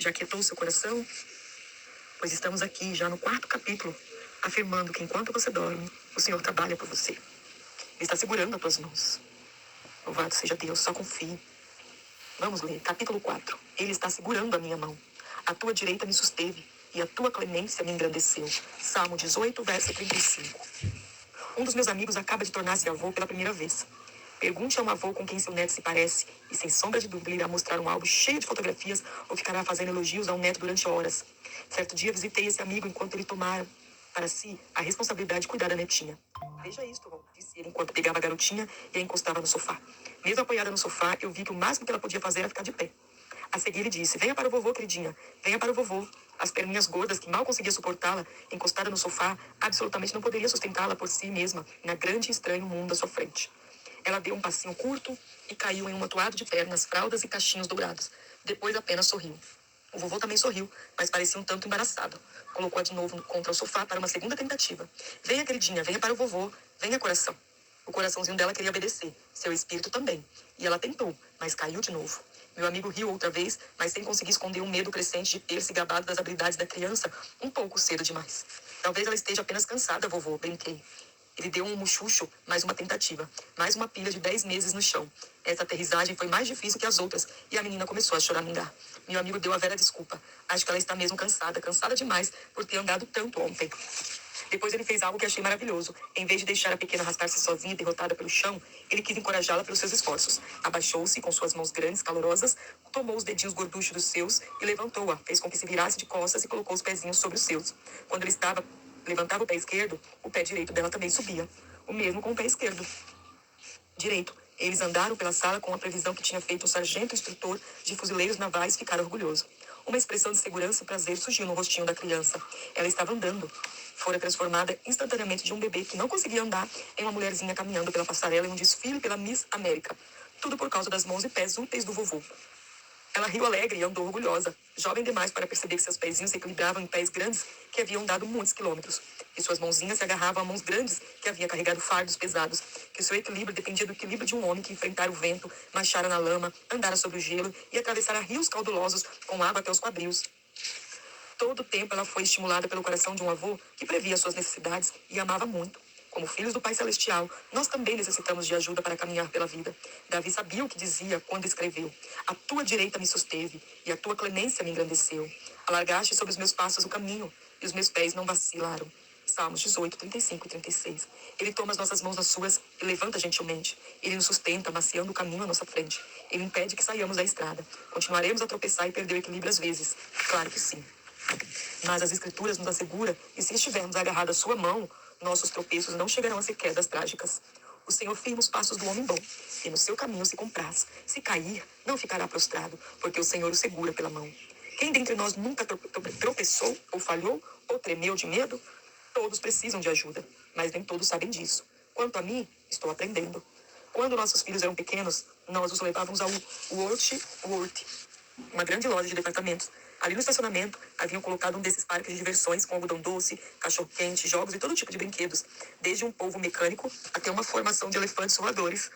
Já quietou seu coração? Pois estamos aqui já no 4º capítulo, afirmando que enquanto você dorme, o Senhor trabalha por você. Ele está segurando as tuas mãos. Louvado seja Deus, só confie. Vamos ler, capítulo 4. Ele está segurando a minha mão. A tua direita me susteve e a tua clemência me engrandeceu. Salmo 18, verso 35. Um dos meus amigos acaba de tornar-se avô pela primeira vez. Pergunte a um avô com quem seu neto se parece, e sem sombra de dúvida ele irá mostrar um álbum cheio de fotografias ou ficará fazendo elogios a um neto durante horas. Certo dia visitei esse amigo enquanto ele tomara para si a responsabilidade de cuidar da netinha. Veja isto, vô, disse ele enquanto pegava a garotinha e a encostava no sofá. Mesmo apoiada no sofá, eu vi que o máximo que ela podia fazer era ficar de pé. A seguir ele disse, venha para o vovô, queridinha, venha para o vovô. As perninhas gordas, que mal conseguia suportá-la, encostada no sofá, absolutamente não poderia sustentá-la por si mesma, na grande e estranho mundo à sua frente. Ela deu um passinho curto e caiu em um amontoado de pernas, fraldas e cachinhos dourados. Depois apenas sorriu. O vovô também sorriu, mas parecia um tanto embaraçado. Colocou-a de novo contra o sofá para uma segunda tentativa. Venha, queridinha, venha para o vovô. Venha, coração. O coraçãozinho dela queria obedecer. Seu espírito também. E ela tentou, mas caiu de novo. Meu amigo riu outra vez, mas sem conseguir esconder um medo crescente de ter se gabado das habilidades da criança um pouco cedo demais. Talvez ela esteja apenas cansada, vovô, brinquei. Ele deu um muxuxo, mais uma tentativa. Mais uma pilha de 10 meses no chão. Essa aterrissagem foi mais difícil que as outras, e a menina começou a choramingar. Meu amigo deu a velha desculpa. Acho que ela está mesmo cansada, cansada demais por ter andado tanto ontem. Depois ele fez algo que achei maravilhoso. Em vez de deixar a pequena arrastar-se sozinha e derrotada pelo chão, ele quis encorajá-la pelos seus esforços. Abaixou-se com suas mãos grandes, calorosas, tomou os dedinhos gorduchos dos seus e levantou-a. Fez com que se virasse de costas e colocou os pezinhos sobre os seus. Quando ele levantava o pé esquerdo, o pé direito dela também subia. O mesmo com o pé esquerdo. Direito. Eles andaram pela sala com a previsão que tinha feito o sargento instrutor de fuzileiros navais ficar orgulhoso. Uma expressão de segurança e prazer surgiu no rostinho da criança. Ela estava andando. Fora transformada instantaneamente de um bebê que não conseguia andar em uma mulherzinha caminhando pela passarela em um desfile pela Miss América. Tudo por causa das mãos e pés úteis do vovô. Ela riu alegre e andou orgulhosa, jovem demais para perceber que seus pezinhos se equilibravam em pés grandes que haviam dado muitos quilômetros, que suas mãozinhas se agarravam a mãos grandes que havia carregado fardos pesados, que seu equilíbrio dependia do equilíbrio de um homem que enfrentara o vento, marchara na lama, andara sobre o gelo e atravessara rios caudulosos com água até os quadris. Todo o tempo ela foi estimulada pelo coração de um avô que previa suas necessidades e amava muito. Como filhos do Pai Celestial, nós também necessitamos de ajuda para caminhar pela vida. Davi sabia o que dizia quando escreveu: a tua direita me susteve e a tua clemência me engrandeceu. Alargaste sobre os meus passos o caminho e os meus pés não vacilaram. Salmos 18, 35 e 36. Ele toma as nossas mãos nas suas e levanta gentilmente. Ele nos sustenta, maciando o caminho à nossa frente. Ele impede que saiamos da estrada. Continuaremos a tropeçar e perder o equilíbrio às vezes. Claro que sim. Mas as escrituras nos asseguram que se estivermos agarrados à sua mão, nossos tropeços não chegarão a ser quedas trágicas. O Senhor firma os passos do homem bom, e no seu caminho se compraz. Se cair, não ficará prostrado, porque o Senhor o segura pela mão. Quem dentre nós nunca tropeçou, ou falhou, ou tremeu de medo? Todos precisam de ajuda, mas nem todos sabem disso. Quanto a mim, estou aprendendo. Quando nossos filhos eram pequenos, nós os levávamos ao Worth, uma grande loja de departamentos. Ali no estacionamento, haviam colocado um desses parques de diversões com algodão doce, cachorro-quente, jogos e todo tipo de brinquedos, desde um polvo mecânico até uma formação de elefantes voadores.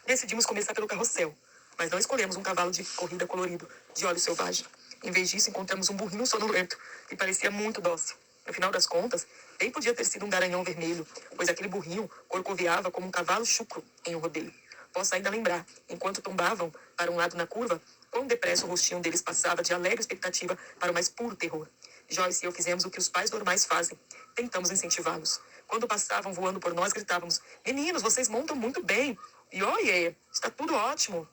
Decidimos começar pelo carrossel, mas não escolhemos um cavalo de corrida colorido, de óleo selvagem. Em vez disso, encontramos um burrinho sonolento, que parecia muito dócil. No final das contas, bem podia ter sido um garanhão vermelho, pois aquele burrinho corcoveava como um cavalo chucro em um rodeio. Posso ainda lembrar, enquanto tombavam para um lado na curva, quão depressa o rostinho deles passava de alegre expectativa para o mais puro terror. Joyce e eu fizemos o que os pais normais fazem. Tentamos incentivá-los. Quando passavam voando por nós, gritávamos: meninos, vocês montam muito bem. E oiê, está tudo ótimo.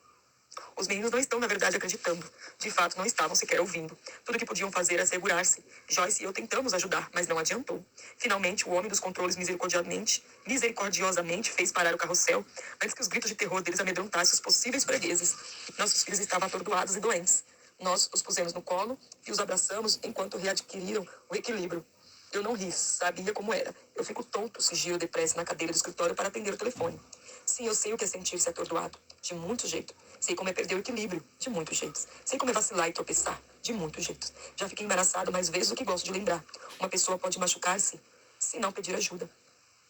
Os meninos não estão, na verdade, acreditando. De fato, não estavam sequer ouvindo. Tudo o que podiam fazer era assegurar-se. Joyce e eu tentamos ajudar, mas não adiantou. Finalmente, o homem dos controles misericordiosamente fez parar o carrossel antes que os gritos de terror deles amedrontassem os possíveis fregueses. Nossos filhos estavam atordoados e doentes. Nós os pusemos no colo e os abraçamos enquanto readquiriram o equilíbrio. Eu não ri, sabia como era. Eu fico tonto se giro depressa na cadeira do escritório para atender o telefone. Sim, eu sei o que é sentir-se atordoado. De muito jeito. Sei como é perder o equilíbrio. De muitos jeitos. Sei como é vacilar e tropeçar. De muitos jeitos. Já fiquei embaraçado mais vezes do que gosto de lembrar. Uma pessoa pode machucar-se se não pedir ajuda.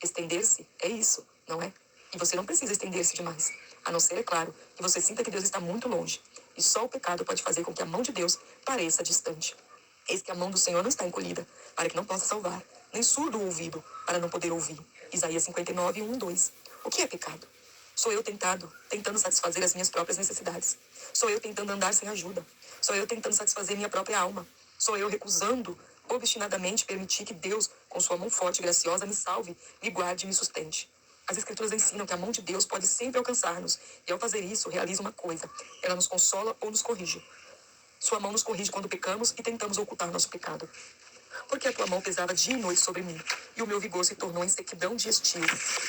Estender-se é isso, não é? E você não precisa estender-se demais. A não ser, é claro, que você sinta que Deus está muito longe. E só o pecado pode fazer com que a mão de Deus pareça distante. Eis que a mão do Senhor não está encolhida, para que não possa salvar, nem surdo o ouvido, para não poder ouvir. Isaías 59, 1, 2. O que é pecado? Sou eu tentando satisfazer as minhas próprias necessidades. Sou eu tentando andar sem ajuda. Sou eu tentando satisfazer minha própria alma. Sou eu recusando obstinadamente permitir que Deus, com sua mão forte e graciosa, me salve, me guarde e me sustente. As Escrituras ensinam que a mão de Deus pode sempre alcançar-nos, e ao fazer isso, realiza uma coisa: ela nos consola ou nos corrige. Sua mão nos corrige quando pecamos e tentamos ocultar nosso pecado. Porque a tua mão pesava dia e noite sobre mim, e o meu vigor se tornou em sequidão de estio.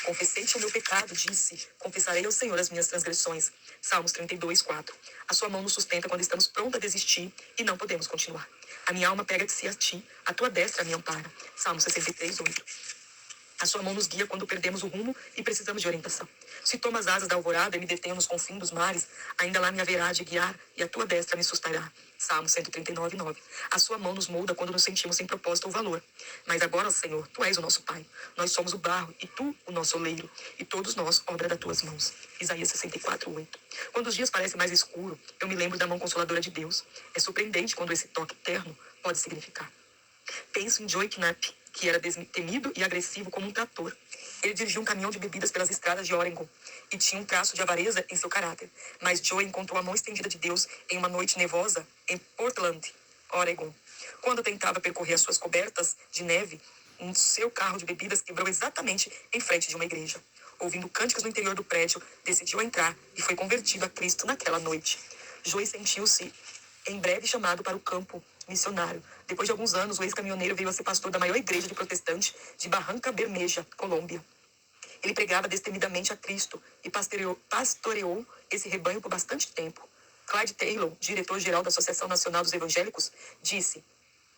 Confessei-te o meu pecado, disse, confessarei ao Senhor as minhas transgressões. Salmos 32, 4. A sua mão nos sustenta quando estamos prontos a desistir e não podemos continuar. A minha alma pega-se a ti, a tua destra me ampara. Salmos 63, 8. A sua mão nos guia quando perdemos o rumo e precisamos de orientação. Se tomo as asas da alvorada e me detenho nos confins dos mares, ainda lá me haverá de guiar e a tua destra me susterá. Salmo 139, 9. A sua mão nos molda quando nos sentimos sem propósito ou valor. Mas agora, Senhor, tu és o nosso Pai. Nós somos o barro e tu o nosso oleiro. E todos nós, obra das tuas mãos. Isaías 64, 8. Quando os dias parecem mais escuros, eu me lembro da mão consoladora de Deus. É surpreendente quando esse toque terno pode significar. Penso em Joey Knapp, que era temido e agressivo como um trator. Ele dirigiu um caminhão de bebidas pelas estradas de Oregon e tinha um traço de avareza em seu caráter. Mas Joey encontrou a mão estendida de Deus em uma noite nevosa em Portland, Oregon. Quando tentava percorrer as suas cobertas de neve, um seu carro de bebidas quebrou exatamente em frente de uma igreja. Ouvindo cânticos no interior do prédio, decidiu entrar e foi convertido a Cristo naquela noite. Joey sentiu-se em breve chamado para o campo missionário. Depois de alguns anos, o ex-caminhoneiro veio a ser pastor da maior igreja de protestante de Barranca Bermeja, Colômbia. Ele pregava destemidamente a Cristo e pastoreou esse rebanho por bastante tempo. Clyde Taylor, diretor-geral da Associação Nacional dos Evangélicos, disse: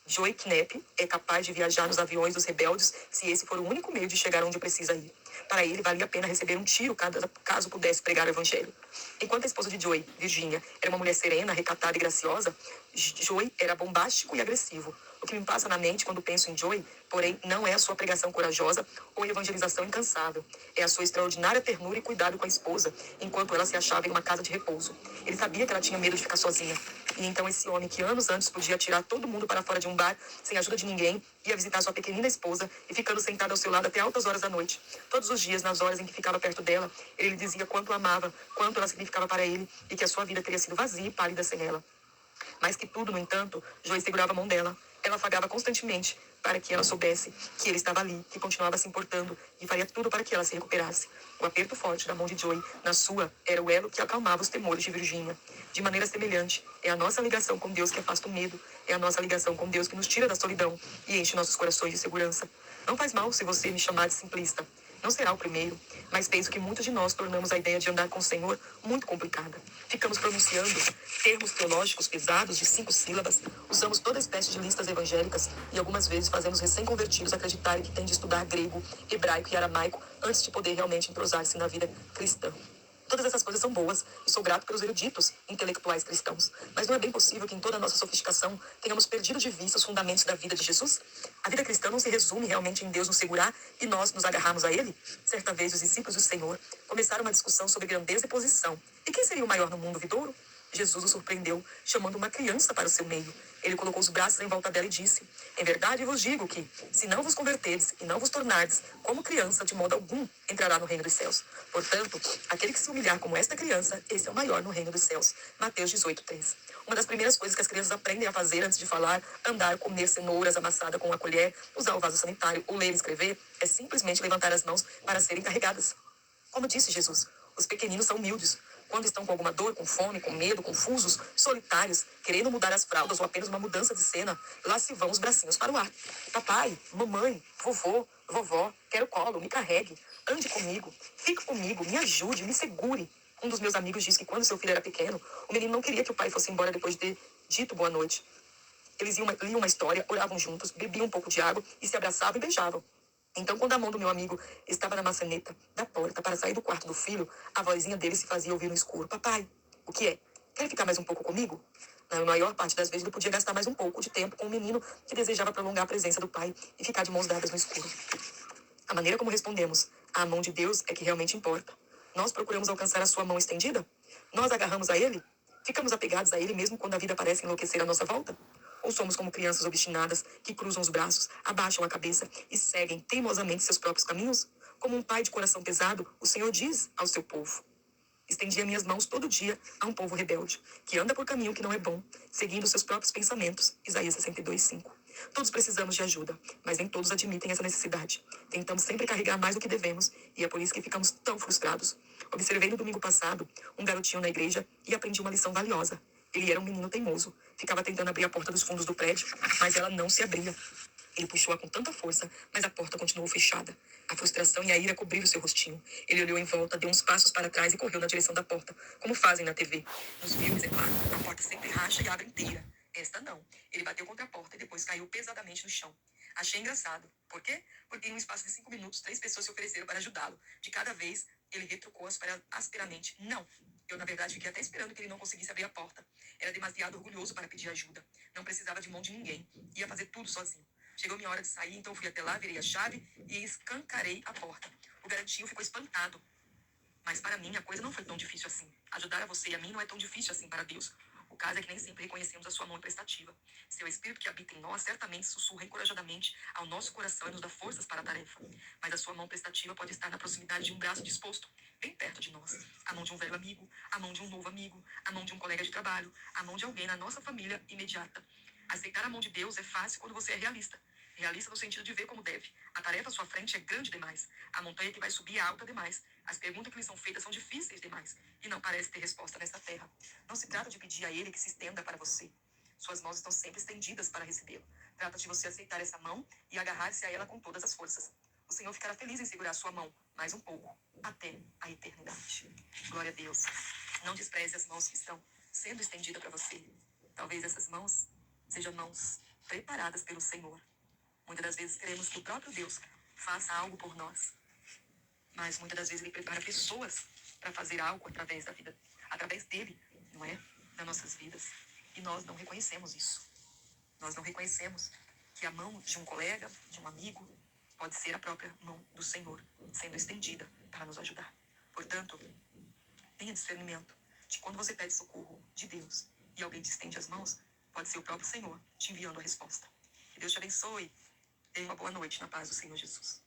Joey Knapp é capaz de viajar nos aviões dos rebeldes se esse for o único meio de chegar onde precisa ir. Para ele, valia a pena receber um tiro caso pudesse pregar o evangelho. Enquanto a esposa de Joey, Virginia, era uma mulher serena, recatada e graciosa, Joey era bombástico e agressivo. O que me passa na mente quando penso em Joey, porém, não é a sua pregação corajosa ou evangelização incansável. É a sua extraordinária ternura e cuidado com a esposa, enquanto ela se achava em uma casa de repouso. Ele sabia que ela tinha medo de ficar sozinha. E então esse homem, que anos antes podia tirar todo mundo para fora de um bar, sem ajuda de ninguém, ia visitar sua pequenina esposa e ficando sentado ao seu lado até altas horas da noite. Todos os dias, nas horas em que ficava perto dela, ele lhe dizia quanto a amava, quanto ela significava para ele e que a sua vida teria sido vazia e pálida sem ela. Mais que tudo, no entanto, Joey segurava a mão dela. Ela afagava constantemente para que ela soubesse que ele estava ali, que continuava se importando e faria tudo para que ela se recuperasse. O aperto forte da mão de Joey na sua era o elo que acalmava os temores de Virginia. De maneira semelhante, é a nossa ligação com Deus que afasta o medo, é a nossa ligação com Deus que nos tira da solidão e enche nossos corações de segurança. Não faz mal se você me chamar de simplista. Não será o primeiro, mas penso que muitos de nós tornamos a ideia de andar com o Senhor muito complicada. Ficamos pronunciando termos teológicos pesados de 5 sílabas, usamos toda espécie de listas evangélicas e algumas vezes fazemos recém-convertidos acreditarem que têm de estudar grego, hebraico e aramaico antes de poder realmente entrosar-se na vida cristã. Todas essas coisas são boas e sou grato pelos eruditos intelectuais cristãos. Mas não é bem possível que em toda a nossa sofisticação tenhamos perdido de vista os fundamentos da vida de Jesus? A vida cristã não se resume realmente em Deus nos segurar e nós nos agarrarmos a Ele? Certa vez os discípulos do Senhor começaram uma discussão sobre grandeza e posição. E quem seria o maior no mundo vindouro? Jesus o surpreendeu, chamando uma criança para o seu meio. Ele colocou os braços em volta dela e disse: Em verdade vos digo que, se não vos converterdes e não vos tornardes como criança, de modo algum entrará no reino dos céus. Portanto, aquele que se humilhar como esta criança, esse é o maior no reino dos céus. Mateus 18, 3. Uma das primeiras coisas que as crianças aprendem a fazer antes de falar, andar, comer cenouras amassada com a colher, usar o vaso sanitário ou ler e escrever, é simplesmente levantar as mãos para serem carregadas. Como disse Jesus, os pequeninos são humildes. Quando estão com alguma dor, com fome, com medo, confusos, solitários, querendo mudar as fraldas ou apenas uma mudança de cena, lá se vão os bracinhos para o ar. Papai, mamãe, vovô, vovó, quero colo, me carregue, ande comigo, fique comigo, me ajude, me segure. Um dos meus amigos disse que quando seu filho era pequeno, o menino não queria que o pai fosse embora depois de ter dito boa noite. Eles liam uma história, oravam juntos, bebiam um pouco de água e se abraçavam e beijavam. Então, quando a mão do meu amigo estava na maçaneta da porta para sair do quarto do filho, a vozinha dele se fazia ouvir no escuro. Papai, o que é? Quer ficar mais um pouco comigo? Na maior parte das vezes ele podia gastar mais um pouco de tempo com o menino que desejava prolongar a presença do pai e ficar de mãos dadas no escuro. A maneira como respondemos à mão de Deus é que realmente importa. Nós procuramos alcançar a sua mão estendida? Nós agarramos a Ele? Ficamos apegados a Ele mesmo quando a vida parece enlouquecer à nossa volta? Ou somos como crianças obstinadas que cruzam os braços, abaixam a cabeça e seguem teimosamente seus próprios caminhos? Como um pai de coração pesado, o Senhor diz ao seu povo: Estendi as minhas mãos todo dia a um povo rebelde, que anda por caminho que não é bom, seguindo seus próprios pensamentos. Isaías 62:5. Todos precisamos de ajuda, mas nem todos admitem essa necessidade. Tentamos sempre carregar mais do que devemos, e é por isso que ficamos tão frustrados. Observei no domingo passado um garotinho na igreja e aprendi uma lição valiosa. Ele era um menino teimoso. Ficava tentando abrir a porta dos fundos do prédio, mas ela não se abria. Ele puxou-a com tanta força, mas a porta continuou fechada. A frustração e a ira cobriram seu rostinho. Ele olhou em volta, deu uns passos para trás e correu na direção da porta, como fazem na TV. Nos filmes, é claro, a porta sempre racha e abre inteira. Esta não. Ele bateu contra a porta e depois caiu pesadamente no chão. Achei engraçado. Por quê? Porque em um espaço de 5 minutos, 3 pessoas se ofereceram para ajudá-lo. De cada vez, ele retrucou asperamente: Não. Eu, na verdade, fiquei até esperando que ele não conseguisse abrir a porta. Era demasiado orgulhoso para pedir ajuda. Não precisava de mão de ninguém. Ia fazer tudo sozinho. Chegou minha hora de sair, então fui até lá, virei a chave e escancarei a porta. O garotinho ficou espantado. Mas para mim a coisa não foi tão difícil assim. Ajudar a você e a mim não é tão difícil assim para Deus. O caso é que nem sempre reconhecemos a sua mão prestativa. Seu espírito que habita em nós certamente sussurra encorajadamente ao nosso coração e nos dá forças para a tarefa. Mas a sua mão prestativa pode estar na proximidade de um braço disposto, bem perto de nós. A mão de um velho amigo, a mão de um novo amigo, a mão de um colega de trabalho, a mão de alguém na nossa família imediata. Aceitar a mão de Deus é fácil quando você é realista. Realista no sentido de ver como deve. A tarefa à sua frente é grande demais. A montanha que vai subir é alta demais. As perguntas que lhe são feitas são difíceis demais. E não parece ter resposta nesta terra. Não se trata de pedir a Ele que se estenda para você. Suas mãos estão sempre estendidas para recebê-lo. Trata de você aceitar essa mão e agarrar-se a ela com todas as forças. O Senhor ficará feliz em segurar sua mão, mais um pouco, até a eternidade. Glória a Deus. Não despreze as mãos que estão sendo estendidas para você. Talvez essas mãos sejam mãos preparadas pelo Senhor. Muitas das vezes queremos que o próprio Deus faça algo por nós. Mas muitas das vezes Ele prepara pessoas para fazer algo através dele, não é? Nas nossas vidas. E nós não reconhecemos isso. Nós não reconhecemos que a mão de um colega, de um amigo, pode ser a própria mão do Senhor, sendo estendida para nos ajudar. Portanto, tenha discernimento de quando você pede socorro de Deus e alguém te estende as mãos, pode ser o próprio Senhor te enviando a resposta. Que Deus te abençoe. Tenha uma boa noite na paz do Senhor Jesus.